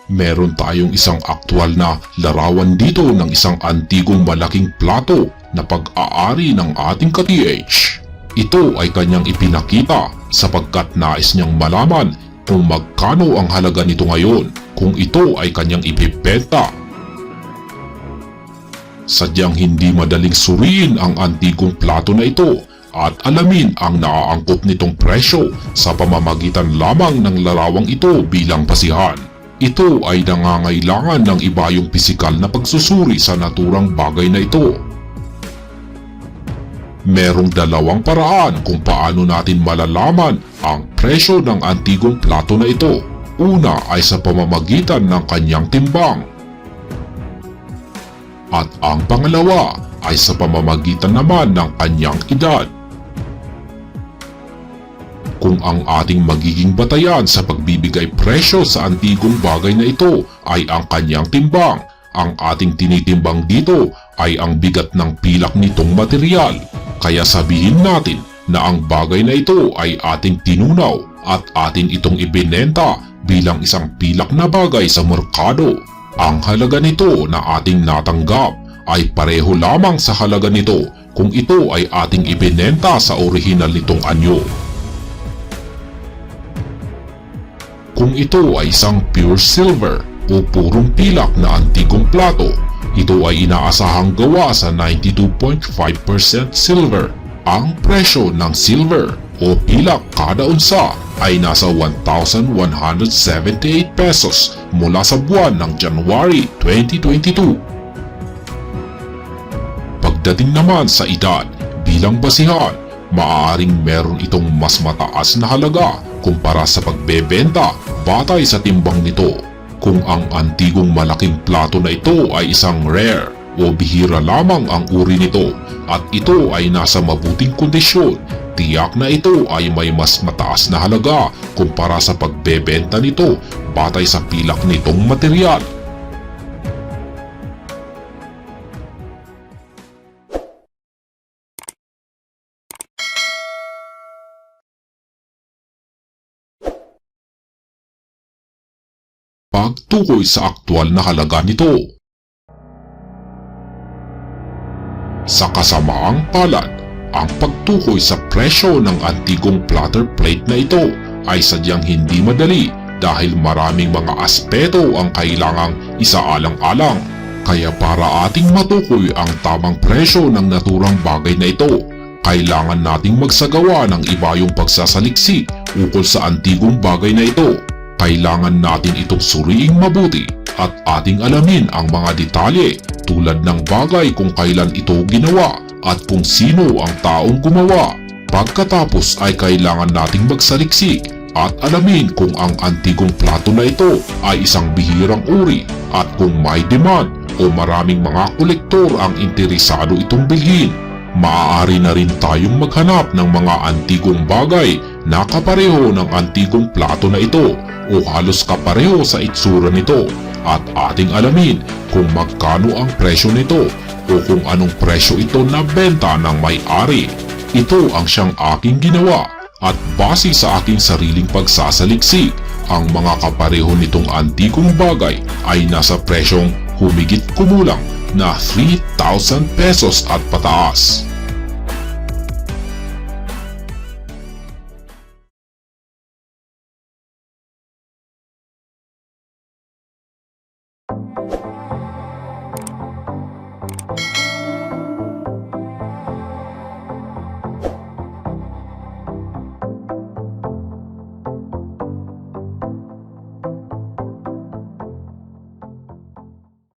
Meron tayong isang aktwal na larawan dito ng isang antigong malaking plato na pag-aari ng ating ka-TH. Ito ay kanyang ipinakita sapagkat nais niyang malaman kung magkano ang halaga nito ngayon kung ito ay kanyang ibibenta. Sadyang hindi madaling suriin ang antigong plato na ito at alamin ang naaangkop nitong presyo sa pamamagitan lamang ng larawang ito bilang basihan. Ito ay nangangailangan ng ibayong pisikal na pagsusuri sa naturang bagay na ito. Merong dalawang paraan kung paano natin malalaman ang presyo ng antigong plato na ito. Una ay sa pamamagitan ng kanyang timbang. At ang pangalawa ay sa pamamagitan naman ng kanyang edad. Kung ang ating magiging batayan sa pagbibigay presyo sa antigong bagay na ito ay ang kanyang timbang, ang ating tinitimbang dito ay ang bigat ng pilak nitong material. Kaya sabihin natin na ang bagay na ito ay ating tinunaw at atin itong ibinenta bilang isang pilak na bagay sa merkado. Ang halaga nito na ating natanggap ay pareho lamang sa halaga nito kung ito ay ating ibinenta sa orihinal nitong anyo. Kung ito ay isang pure silver o purong pilak na antigong plato, ito ay inaasahang gawa sa 92.5% silver. Ang presyo ng silver o pilak kada unsa ay nasa 1,178 pesos mula sa buwan ng January 2022. Pagdating naman sa edad bilang basihan, maaaring meron itong mas mataas na halaga kumpara sa pagbebenta batay sa timbang nito. Kung ang antigong malaking plato na ito ay isang rare o bihira lamang ang uri nito at ito ay nasa mabuting kondisyon, tiyak na ito ay may mas mataas na halaga kumpara sa pagbebenta nito batay sa pilak nitong material. Pagtukoy sa aktwal na halaga nito. Sa kasamaang palad, ang pagtukoy sa presyo ng antigong platter plate na ito ay sadyang hindi madali dahil maraming mga aspeto ang kailangang isaalang-alang. Kaya para ating matukoy ang tamang presyo ng naturang bagay na ito, kailangan nating magsagawa ng ibayong pagsasaliksik ukol sa antigong bagay na ito. Kailangan natin itong suriing mabuti at ating alamin ang mga detalye tulad ng bagay kung kailan ito ginawa at kung sino ang taong gumawa. Pagkatapos ay kailangan nating magsaliksik at alamin kung ang antigong plato na ito ay isang bihirang uri at kung may demand o maraming mga kolektor ang interesado itong bilhin. Maaari na rin tayong maghanap ng mga antigong bagay na kapareho ng antigong plato na ito o halos kapareho sa itsura nito at ating alamin kung magkano ang presyo nito o kung anong presyo ito na benta ng may-ari. Ito ang siyang aking ginawa at base sa aking sariling pagsasaliksik, ang mga kapareho nitong antigong bagay ay nasa presyong humigit kumulang na 3,000 pesos at pataas.